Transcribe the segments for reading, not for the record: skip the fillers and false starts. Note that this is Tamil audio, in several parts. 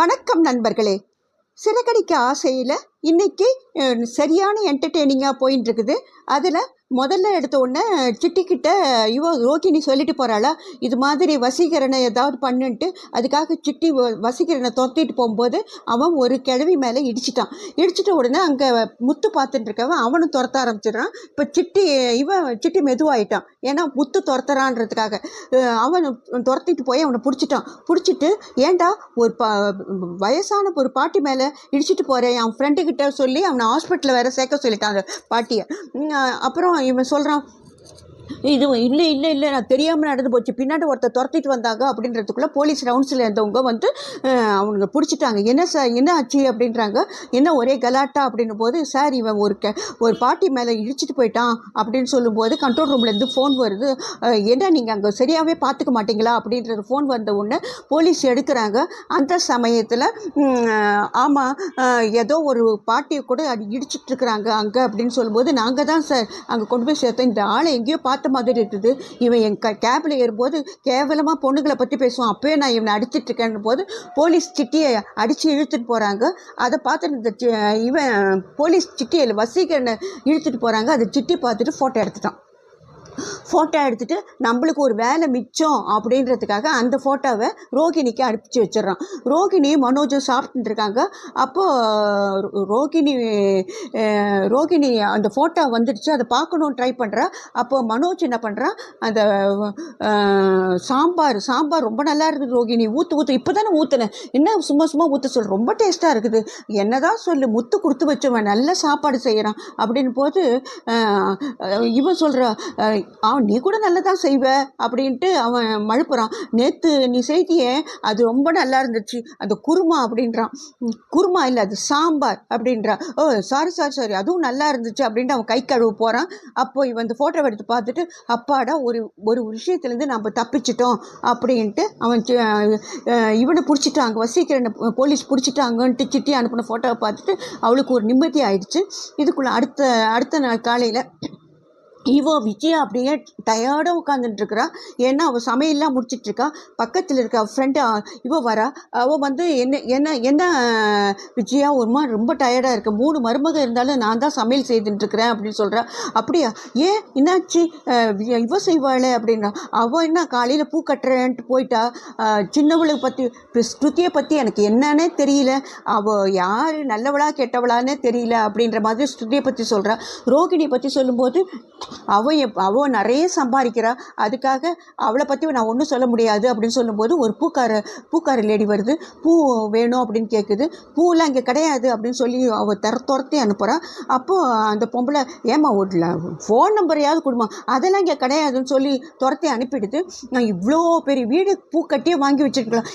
வணக்கம் நண்பர்களே. சிறகடிக்க ஆசையில் இன்றைக்கி சரியான என்டர்டெய்னிங்காக போயின்னு இருக்குது. அதில் முதல்ல எடுத்த உடனே சிட்டிக்கிட்ட ரோகிணி சொல்லிட்டு போகிறாளா, இது மாதிரி வசீகரனை ஏதாவது பண்ணுன்ட்டு. அதுக்காக சிட்டி வசீகரனை துரத்திட்டு போகும்போது அவன் ஒரு கிழவி மேலே இடிச்சிட்ட உடனே அங்கே முத்து பார்த்துட்டு இருக்கவன் அவனும் துரத்த ஆரம்பிச்சிடுறான். இப்போ சிட்டி மெதுவாகிட்டான், ஏன்னா முத்து துரத்துறான்றதுக்காக. அவன் துரத்திட்டு போய் அவனை பிடிச்சிட்டு ஏண்டா ஒரு வயசான ஒரு பாட்டி மேலே இடிச்சிட்டு போகிறேன், அவன் ஃப்ரெண்டுக்கிட்ட சொல்லி அவனை ஹாஸ்பிட்டலில் வேறு சேர்க்க சொல்லிட்டான் அந்த பாட்டியை. அப்புறம் இவன் சொல்கிறான், இது இல்லை நான் தெரியாமல் நடந்து போச்சு, பின்னாடி ஒருத்தர் துரத்திட்டு வந்தாங்க அப்படின்றதுக்குள்ளே போலீஸ் ரவுண்ட்ஸில் இருந்தவங்க வந்து அவங்க பிடிச்சிட்டாங்க. என்ன சார் என்ன ஆச்சு அப்படின்றாங்க. என்ன ஒரே கலாட்டா அப்படின்னும் போது, சார் இவன் ஒரு பாட்டி மேலே இடிச்சிட்டு போயிட்டான் அப்படின்னு சொல்லும்போது கண்ட்ரோல் ரூம்லேருந்து ஃபோன் வருது. என்ன நீங்கள் அங்கே சரியாகவே பார்த்துக்க மாட்டிங்களா அப்படின்றது ஃபோன் வந்த உடனே போலீஸ் எடுக்கிறாங்க. அந்த சமயத்தில் ஆமாம், ஏதோ ஒரு பாட்டியை கூட இடிச்சிட்டு இருக்கிறாங்க அங்கே அப்படின்னு சொல்லும்போது, நாங்கள் தான் சார் அங்கே கொண்டு போய் சேர்த்தோம், இந்த ஆளை எங்கேயோ பார்த்த மாதிரி இருக்குது, இவன் என் கேபில் ஏறும்போது கேவலமாக பொண்ணுங்களை பற்றி பேசுவான், அப்போயே நான் இவனை அடிச்சிட்டு இருக்கேன் போது போலீஸ் சிட்டியை அடித்து இழுத்துட்டு போகிறாங்க. அதை பார்த்துட்டு இவன் போலீஸ் சிட்டியை வசீகரனை இழுத்துட்டு போகிறாங்க. அதை சிட்டி பார்த்துட்டு ஃபோட்டோ எடுத்துகிட்டு நம்மளுக்கு ஒரு வேலை மிச்சம் அப்படின்றதுக்காக அந்த ஃபோட்டோவை ரோகிணிக்கு அனுப்பிச்சி வச்சிடறான். ரோகிணி மனோஜும் சாப்பிட்டு இருக்காங்க. அப்போது ரோகிணி அந்த ஃபோட்டோ வந்துடுச்சு, அதை பார்க்கணுன்னு ட்ரை பண்ணுறா. அப்போது மனோஜ் என்ன பண்ணுறான், அந்த சாம்பார் ரொம்ப நல்லா இருக்குது ரோகிணி, ஊற்று இப்போ தானே ஊற்றுனேன், என்ன சும்மா ஊற்ற சொல்ல, ரொம்ப டேஸ்ட்டாக இருக்குது, என்னதான் சொல்லு, முத்து கொடுத்து வச்சவன் நல்ல சாப்பாடு செய்கிறான் அப்படின்னு போது இவன் சொல்கிறா, நீ கூட நல்லதான் செய்வ அப்படின்ட்டு அவன் மழுப்புறான். நேற்று நீ செய்தியே அது ரொம்ப நல்லா இருந்துச்சு, அந்த குருமா அப்படின்றான். குருமா இல்லை, அது சாம்பார் அப்படின்றா. ஓ சாரி அதுவும் நல்லா இருந்துச்சு அப்படின்ட்டு அவன் கை கழுவு போகிறான். அப்போ இவன் இந்த ஃபோட்டோவை எடுத்து பார்த்துட்டு, அப்பாடா ஒரு விஷயத்துலேருந்து நம்ம தப்பிச்சிட்டோம் அப்படின்ட்டு அவன் இவனை பிடிச்சிட்டாங்க, வசீகரனை போலீஸ் பிடிச்சிட்டாங்கன்ட்டு சிட்டி அனுப்பின ஃபோட்டோவை பார்த்துட்டு அவளுக்கு ஒரு நிம்மதி ஆயிடுச்சு. இதுக்குள்ளே அடுத்த நாள் காலையில் விஜயா அப்படியே டயர்டாக உட்காந்துட்டுருக்குறா. ஏன்னா அவள் சமையல்லாம் முடிச்சிட்ருக்கா. பக்கத்தில் இருக்க அவள் ஃப்ரெண்டு வரா. அவள் வந்து என்ன விஜயா ஒரு மாதிரி ரொம்ப டயர்டாக இருக்கு, 3 மருமக இருந்தாலும் நான் தான் சமையல் செய்துட்டுருக்குறேன் அப்படின்னு சொல்கிறா. அப்படியா, ஏன் என்னாச்சு, செய்வாளே அப்படின்னா. அவள் என்ன காலையில் பூ கட்டுறேன்ட்டு போயிட்டா. சின்னவளை பற்றி ஸ்ருதியை பற்றி எனக்கு என்னன்னே தெரியல, அவள் யார் நல்லவளா கெட்டவளானே தெரியல அப்படின்ற மாதிரி ஸ்ருதியை பற்றி சொல்கிறா. ரோகிணியை பற்றி சொல்லும்போது, அவள் நிறைய சம்பாதிக்கிறா, அதுக்காக அவளை பற்றி நான் ஒன்றும் சொல்ல முடியாது அப்படின்னு சொல்லும்போது, ஒரு பூக்கார லேடி வருது, பூ வேணும் அப்படின்னு கேட்குது. பூவெல்லாம் இங்கே கிடையாது அப்படின்னு சொல்லி அவள் துரத்தி அனுப்புகிறான். அப்போது அந்த பொம்பளை, ஏமா ஓடல ஃபோன் நம்பரையாவது கொடுமா, அதெல்லாம் இங்கே கிடையாதுன்னு சொல்லி துரத்தி அனுப்பிடுது. நான் இவ்வளோ பெரிய வீடு பூக்கட்டியே வாங்கி வச்சுருக்கலாம்,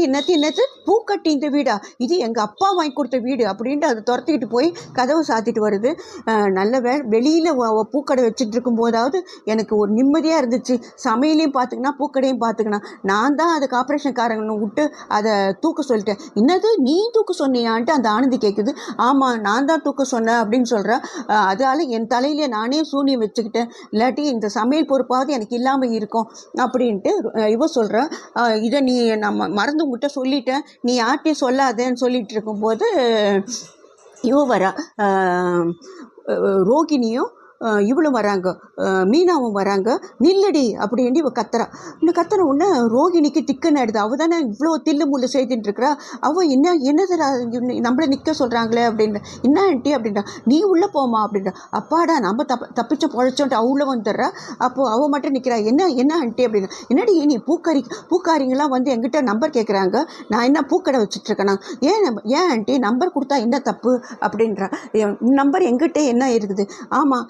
என்னத்து பூக்கட்டி இந்த வீடா, இது எங்கள் அப்பா வாங்கி கொடுத்த வீடு அப்படின்ட்டு அதை துரத்திக்கிட்டு போய் கதவை சாத்திட்டு வருது. நல்ல வெளியில் பூக்கடை வச்சுட்டு இருக்கும்போதாவது எனக்கு ஒரு நிம்மதியாக இருந்துச்சு. சமையலையும் பார்த்துக்கினா பூக்கடையும் பார்த்துக்கினா. நான் தான் அதுக்கு ஆப்ரேஷன்காரங்க விட்டு அதை தூக்க சொல்லிட்டேன். என்னது நீ தூக்க சொன்னியான்ட்டு அந்த ஆனந்தி கேட்குது. ஆமாம் நான் தான் தூக்க சொன்னேன் அப்படின்னு சொல்கிறேன். அதால் என் தலையிலே நானே சூனியம் வச்சுக்கிட்டேன், இல்லாட்டி இந்த சமையல் பொறுப்பாவது எனக்கு இல்லாமல் இருக்கும் அப்படின்ட்டு சொல்கிறேன். இதை நீ நம்ம மறந்து உங்ககிட்ட சொல்லிட்டேன், நீ யார்கிட்டையும் சொல்லாதேன்னு சொல்லிட்டு இருக்கும்போது வரா. ரோகிணியும் இவளும் வராங்க, மீனாவும் வராங்க. நில்லடி அப்படின்ட்டு இவள் கத்துறா. இந்த கத்துற உடனே ரோகிணிக்கு திக்குன்னு ஆயிடுது. அவள் தானே இவ்வளோ தில்லு முள்ளு செய்துட்டு இருக்கிறா. அவள் என்னது நம்மளை நிற்க சொல்கிறாங்களே அப்படின்ற. என்ன ஆண்டி அப்படின்றா. நீ உள்ளே போமா அப்படின்றா. அப்பாடா நம்ம தப்பிச்ச பொழைச்சோன்ட்டு அவள வந்துடுறா. அப்போது அவள் மட்டும் நிற்கிறா. என்ன ஆண்டி அப்படின்னா. என்னடி நீ பூக்காரிங்கெல்லாம் வந்து எங்கிட்ட நம்பர் கேட்குறாங்க, நான் என்ன பூக்கடை வச்சுட்ருக்கேனா, ஏன் ஆண்டி நம்பர் கொடுத்தா என்ன தப்பு அப்படின்றா. நம்பர் எங்கிட்ட என்ன இருக்குது. ஆமாம்,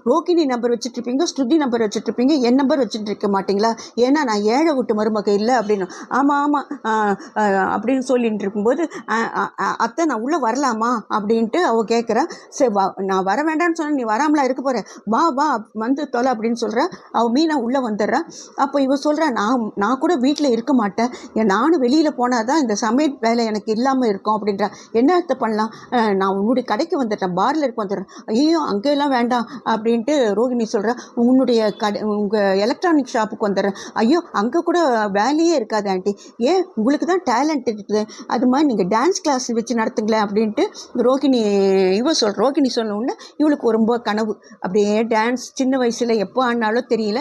ரோகிணி நம்பர் வச்சுட்ருப்பீங்க, ஸ்ருதி நம்பர் வச்சுட்ருப்பீங்க, என் நம்பர் வச்சுட்டு இருக்க மாட்டிங்களா, ஏன்னா நான் ஏழை விட்டு மருமக இல்லை அப்படின்னு. ஆமாம் அப்படின்னு சொல்லிட்டு இருக்கும்போது, அத்தை நான் உள்ளே வரலாமா அப்படின்ட்டு அவள் கேட்குறா. சரி நான் வர வேண்டாம்னு சொன்னால் நீ வராமலா இருக்க போகிறேன், வா வந்து தொலை அப்படின்னு சொல்கிறேன். அவள் மீனா உள்ளே வந்துடுறா. அப்போ இவள் சொல்கிறா, நான் கூட வீட்டில் இருக்க மாட்டேன், நானும் வெளியில் போனால் தான் இந்த சமையல் வேலை எனக்கு இல்லாமல் இருக்கும் அப்படின்றா. என்ன அர்த்தம் பண்ணலாம், நான் உன்னுடைய கடைக்கு வந்துட்டேன், பாரில் இருக்க வந்துடுறேன். ஐயோ அங்கெல்லாம் அதெல்லாம் வேண்டாம் அப்படின்ட்டு ரோகிணி சொல்கிறா. உன்னுடைய உங்கள் எலக்ட்ரானிக் ஷாப்புக்கு வந்துடுறேன். ஐயோ அங்கே கூட வேலையே இருக்காது ஆண்டி, ஏன் உங்களுக்கு தான் டேலண்ட் இருக்குது, அது மாதிரி நீங்கள் டான்ஸ் கிளாஸ் வச்சு நடத்துங்களேன் அப்படின்ட்டு ரோகிணி சொன்ன உடனே இவளுக்கு ரொம்ப கனவு. அப்படியே டான்ஸ் சின்ன வயசில் எப்போ ஆடினாலும் தெரியல,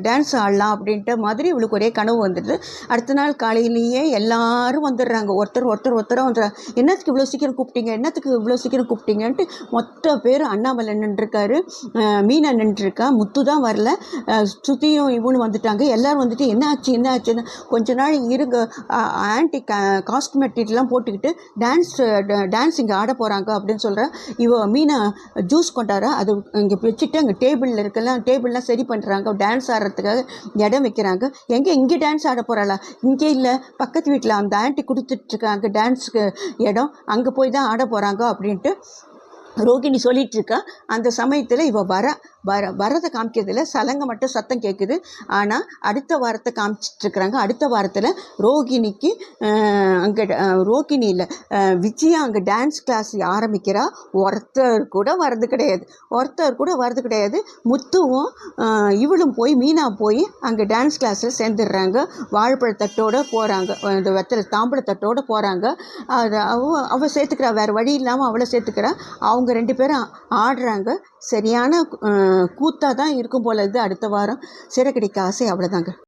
டான்ஸ் ஆடலாம் அப்படின்ட்டு மாதிரி இவளுக்கு ஒரே கனவு வந்துடுது. அடுத்த நாள் காலையிலேயே எல்லாரும் வந்துடுறாங்க, ஒருத்தராக வந்துடுறாங்க. என்னத்துக்கு இவ்வளோ சீக்கிரம் கூப்பிட்டீங்கன்ட்டு மொத்த பேர் அண்ணாமலை நின்றுருக்காரு, மீனா நின்றுருக்கா, முத்து தான் வரல, சுத்தியும் இவனு வந்துட்டாங்க. எல்லோரும் வந்துட்டு என்ன ஆச்சுன்னு கொஞ்ச நாள் இருங்க, ஆன்டி காஸ்ட் மெட்டீரியல்லாம் போட்டுக்கிட்டு டான்ஸ் இங்கே ஆட போகிறாங்க அப்படின்னு சொல்கிறேன். மீனா ஜூஸ் கொண்டாரா, அது இங்கே வச்சுட்டு அங்கே டேபிள்லாம் சரி பண்ணுறாங்க, டான்ஸ் ஆடுறதுக்காக இடம் வைக்கிறாங்க. இங்கே டான்ஸ் ஆட போகிறாளா, இங்கே இல்லை, பக்கத்து வீட்டில் அந்த ஆன்ட்டி கொடுத்துட்ருக்காங்க டான்ஸுக்கு இடம், அங்கே போய் தான் ஆட போகிறாங்க அப்படின்ட்டு ரோகிணி சொல்லிகிட்டு இருக்கா. அந்த சமயத்தில் இவ வரதை காமிக்கிறதுல சலங்கை மட்டும் சத்தம் கேட்குது. ஆனால் அடுத்த வாரத்தை காமிச்சிட்ருக்குறாங்க. அடுத்த வாரத்தில் ரோகிணிக்கு ரோகிணி இல்லை, விஜயா அங்கே டான்ஸ் கிளாஸ் ஆரம்பிக்கிறா. ஒருத்தர் கூட வரது கிடையாது. முத்துவும் இவளும் மீனா போய் அங்கே டான்ஸ் கிளாஸில் சேர்ந்துடுறாங்க. வாழைப்பழத்தட்டோடு போகிறாங்க, இந்த வெத்தலை தாம்பழத்தட்டோடு போகிறாங்க. அவள் சேர்த்துக்கிறா, வேறு வழி இல்லாமல் அவளை சேர்த்துக்கிறா. அவங்க 2 பேரும் ஆடுறாங்க. சரியான கூத்தாக தான் இருக்கும் போல இது. அடுத்த வாரம் சிறகடிக்க ஆசை. அவ்வளோதாங்க.